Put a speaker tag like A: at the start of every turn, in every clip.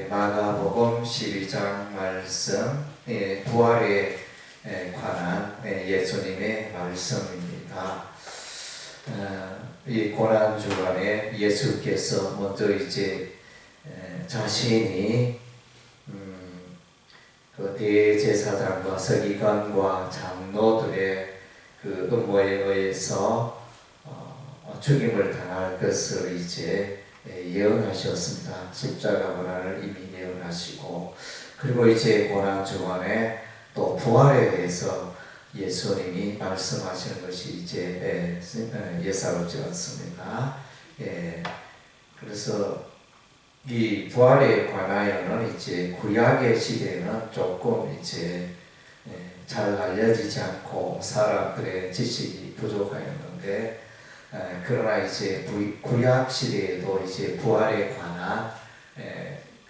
A: 마가복음 12장 말씀, 부활에 관한 예수님의 말씀입니다. 이 고난 주간에 예수께서 먼저 이제 자신이 그 대제사장과 서기관과 장로들의 그 음모에 의해서 죽임을 당할 것을 이제 예언하셨습니다. 십자가 고난을 이미 예언하시고, 그리고 이제 고난 주간에 또 부활에 대해서 예수님이 말씀하시는 것이 이제 예사롭지 않습니다. 그래서 이 부활에 관하여는 이제 구약의 시대에는 조금 이제 잘 알려지지 않고 사람들의 지식이 부족하였는데, 그러나 이제 구약 시대에도 이제 부활에 관한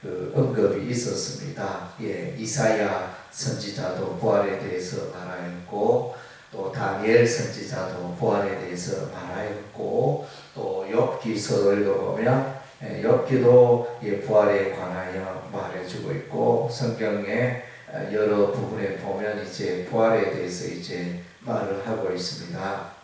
A: 그 언급이 있었습니다. 이사야 선지자도 부활에 대해서 말하였고, 또 다니엘 선지자도 부활에 대해서 말하였고, 또 욥기서를 읽어보면 욥기도 부활에 관하여 말해주고 있고, 성경의 여러 부분에 보면 이제 부활에 대해서 이제 말을 하고 있습니다.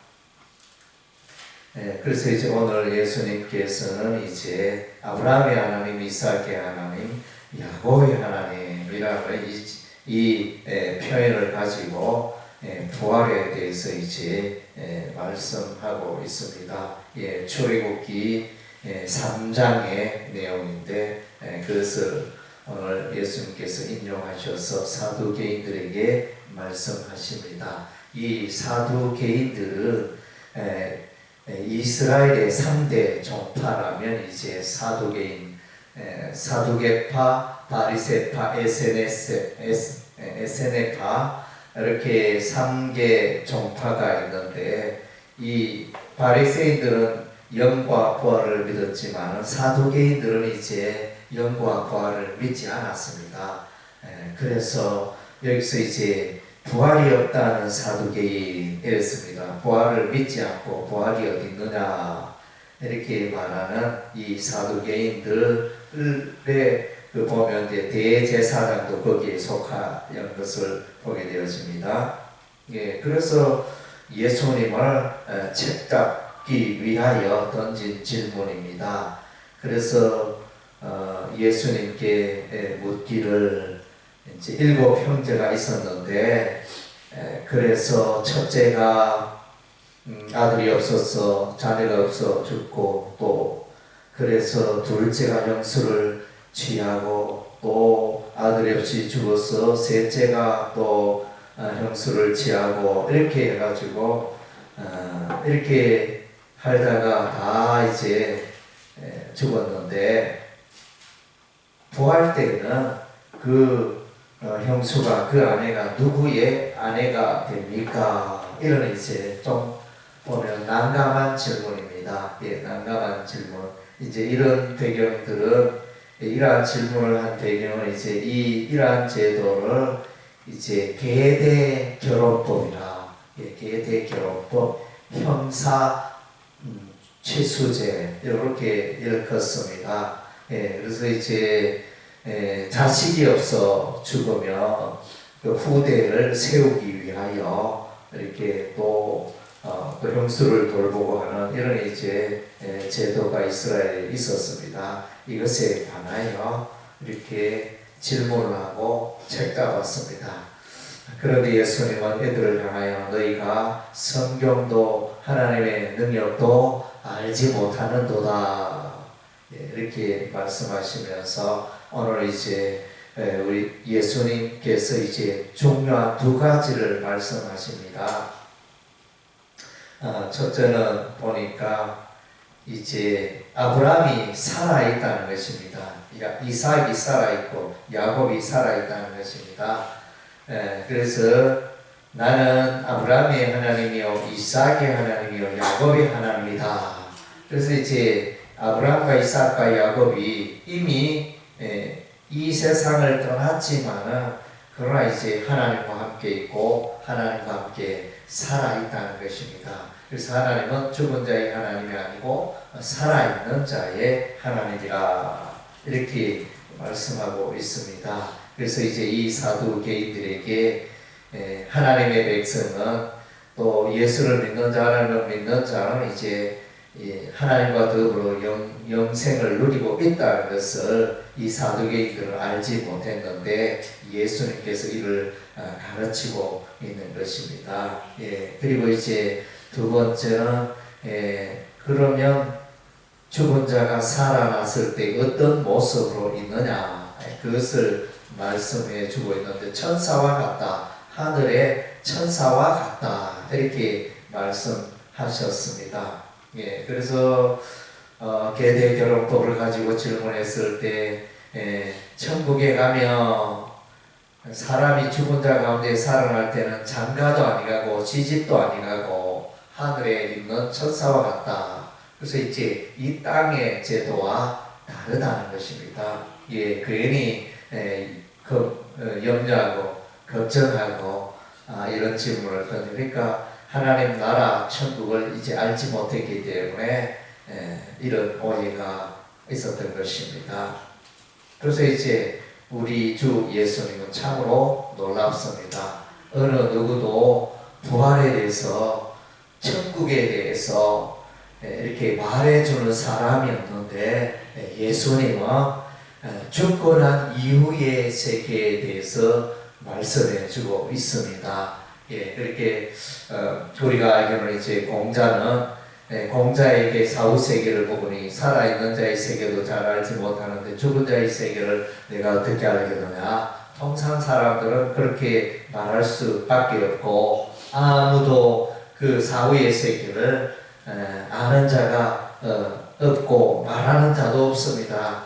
A: 그래서 이제 오늘 예수님께서는 이제 아브라함의 하나님, 이삭의 하나님, 야곱의 하나님이라는 이 표현을 가지고 부활에 대해서 이제 말씀하고 있습니다. 출애굽기 3장의 내용인데, 그것을 오늘 예수님께서 인용하셔서 사두개인들에게 말씀하십니다. 이 사두개인들은 이스라엘의 3대 종파라면 이제 사두개인, 사두개파, 바리새파, 에세네파 이렇게 3개 종파가 있는데, 이 바리새인들은 영과 부활을 믿었지만 사두개인들은 이제 영과 부활을 믿지 않았습니다. 그래서 여기서 이제 부활이 없다는 사두개인이었습니다. 부활을 믿지 않고 부활이 어디 있느냐 이렇게 말하는 이 사두개인들의 그 보면 이제 대제사장도 거기에 속한 것을 보게 되어집니다. 그래서 예수님을 책잡기 위하여 던진 질문입니다. 그래서 예수님께 묻기를, 이제 7 형제가 있었는데, 그래서 첫째가 아들이 없어서 자녀가 없어 죽고, 또 그래서 둘째가 형수를 취하고, 또 아들이 없이 죽어서 셋째가 또 형수를 취하고, 이렇게 해가지고 이렇게 하다가 다 이제 죽었는데, 부활 때는 그 형수가, 그 아내가 누구의 아내가 됩니까? 이런 이제 좀 보면 난감한 질문입니다. 난감한 질문. 이제 이런 배경들은, 이러한 질문을 한 배경은 이제 이러한 제도를 이제 계대 결혼법이라, 계대 결혼법, 형사 취수제 이렇게 일컫습니다. 그래서 이제 자식이 없어 죽으면 그 후대를 세우기 위하여 이렇게 또 형수를 돌보고 하는 이런 이제 제도가 이스라엘에 있었습니다. 이것에 관하여 이렇게 질문을 하고 책잡았습니다. 그런데 예수님은 이들을 향하여 너희가 성경도 하나님의 능력도 알지 못하는도다 이렇게 말씀하시면서, 오늘 이제 우리 예수님께서 이제 중요한 2가지를 말씀하십니다. 첫째는 보니까 이제 아브라함이 살아있다는 것입니다. 이삭이 살아있고 야곱이 살아있다는 것입니다. 그래서 나는 아브라함의 하나님이요 이삭의 하나님이요 야곱의 하나님이다. 그래서 이제 아브라함과 이삭과 야곱이 이미 이 세상을 떠났지만은, 그러나 이제 하나님과 함께 있고 하나님과 함께 살아있다는 것입니다. 그래서 하나님은 죽은 자의 하나님이 아니고 살아있는 자의 하나님이라 이렇게 말씀하고 있습니다. 그래서 이제 이 사두개인들에게 하나님의 백성은 또 예수를 믿는 자, 하나님을 믿는 자는 이제 하나님과 더불어 영생을 누리고 있다는 것을 이 사두개인들은 알지 못했는데 예수님께서 이를 가르치고 있는 것입니다. 그리고 이제 두 번째는 그러면 죽은 자가 살아났을 때 어떤 모습으로 있느냐, 그것을 말씀해 주고 있는데 천사와 같다, 하늘의 천사와 같다, 이렇게 말씀하셨습니다. 그래서 계대결혼법을 가지고 질문했을 때 천국에 가면 사람이 죽은 자 가운데 살아날 때는 장가도 아니가고 지집도 아니가고 하늘에 있는 천사와 같다. 그래서 이제 이 땅의 제도와 다르다는 것입니다. 괜히 염려하고 걱정하고 이런 질문을 던지니까 하나님 나라 천국을 이제 알지 못했기 때문에 이런 오해가 있었던 것입니다. 그래서 이제 우리 주 예수님은 참으로 놀랍습니다. 어느 누구도 부활에 대해서, 천국에 대해서 이렇게 말해주는 사람이었는데 예수님은 죽고 난 이후의 세계에 대해서 말씀해주고 있습니다. 그렇게 우리가 알기로는 이제 공자에게 사후 세계를 보니 살아있는 자의 세계도 잘 알지 못하는데 죽은 자의 세계를 내가 어떻게 알겠느냐. 통상 사람들은 그렇게 말할 수밖에 없고 아무도 그 사후의 세계를 아는 자가 없고 말하는 자도 없습니다.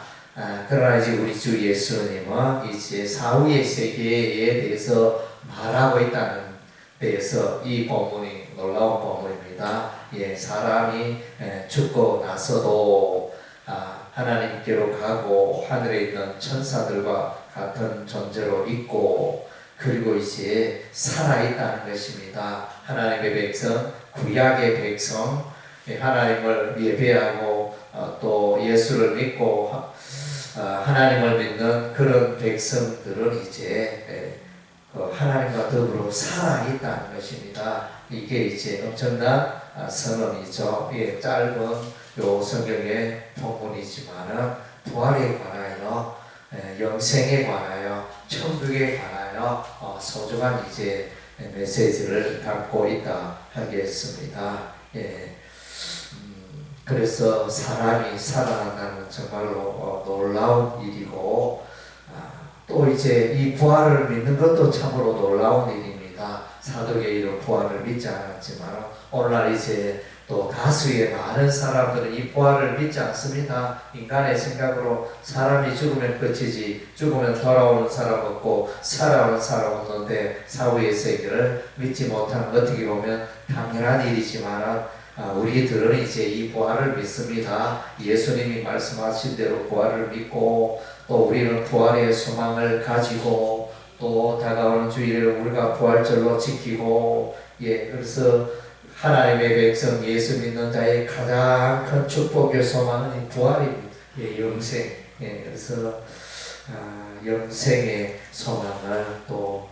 A: 그러나 이제 우리 주 예수님은 이제 사후의 세계에 대해서 말하고 있다는 데에서 이 본문이 놀라운 본문입니다. 사람이 죽고 나서도 하나님께로 가고 하늘에 있는 천사들과 같은 존재로 있고 그리고 이제 살아있다는 것입니다. 하나님의 백성, 구약의 백성, 하나님을 예배하고 또 예수를 믿고 하나님을 믿는 그런 백성들은 이제 하나님과 더불어 살아있다는 것입니다. 이게 이제 엄청난 선언이죠. 짧은 요 성경의 본문이지만은 부활에 관하여, 영생에 관하여, 천국에 관하여 소중한 이제 메시지를 담고 있다 하겠습니다. 그래서 사람이 살아난다는 정말로 놀라운 일이고 또 이제 이 부활을 믿는 것도 참으로 놀라운 일입니다. 사도계일은 부활을 믿지 않았지만 오늘날 이제 또 다수의 많은 사람들은 이 부활을 믿지 않습니다. 인간의 생각으로 사람이 죽으면 끝이지 죽으면 돌아오는 사람 없고 살아오는 사람 없는데 사후의 세계를 믿지 못하는 어떻게 보면 당연한 일이지만 우리들은 이제 이 부활을 믿습니다. 예수님이 말씀하신 대로 부활을 믿고 또 우리는 부활의 소망을 가지고 또 다가오는 주일을 우리가 부활절로 지키고 그래서 하나님의 백성 예수 믿는 자의 가장 큰 축복의 소망은 부활입니다. 영생. 그래서 영생의 소망을 또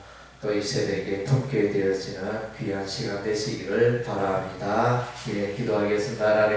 A: 이 세대에게 품게 되어지는 귀한 시간 되시기를 바랍니다. 기도하겠습니다. 하나님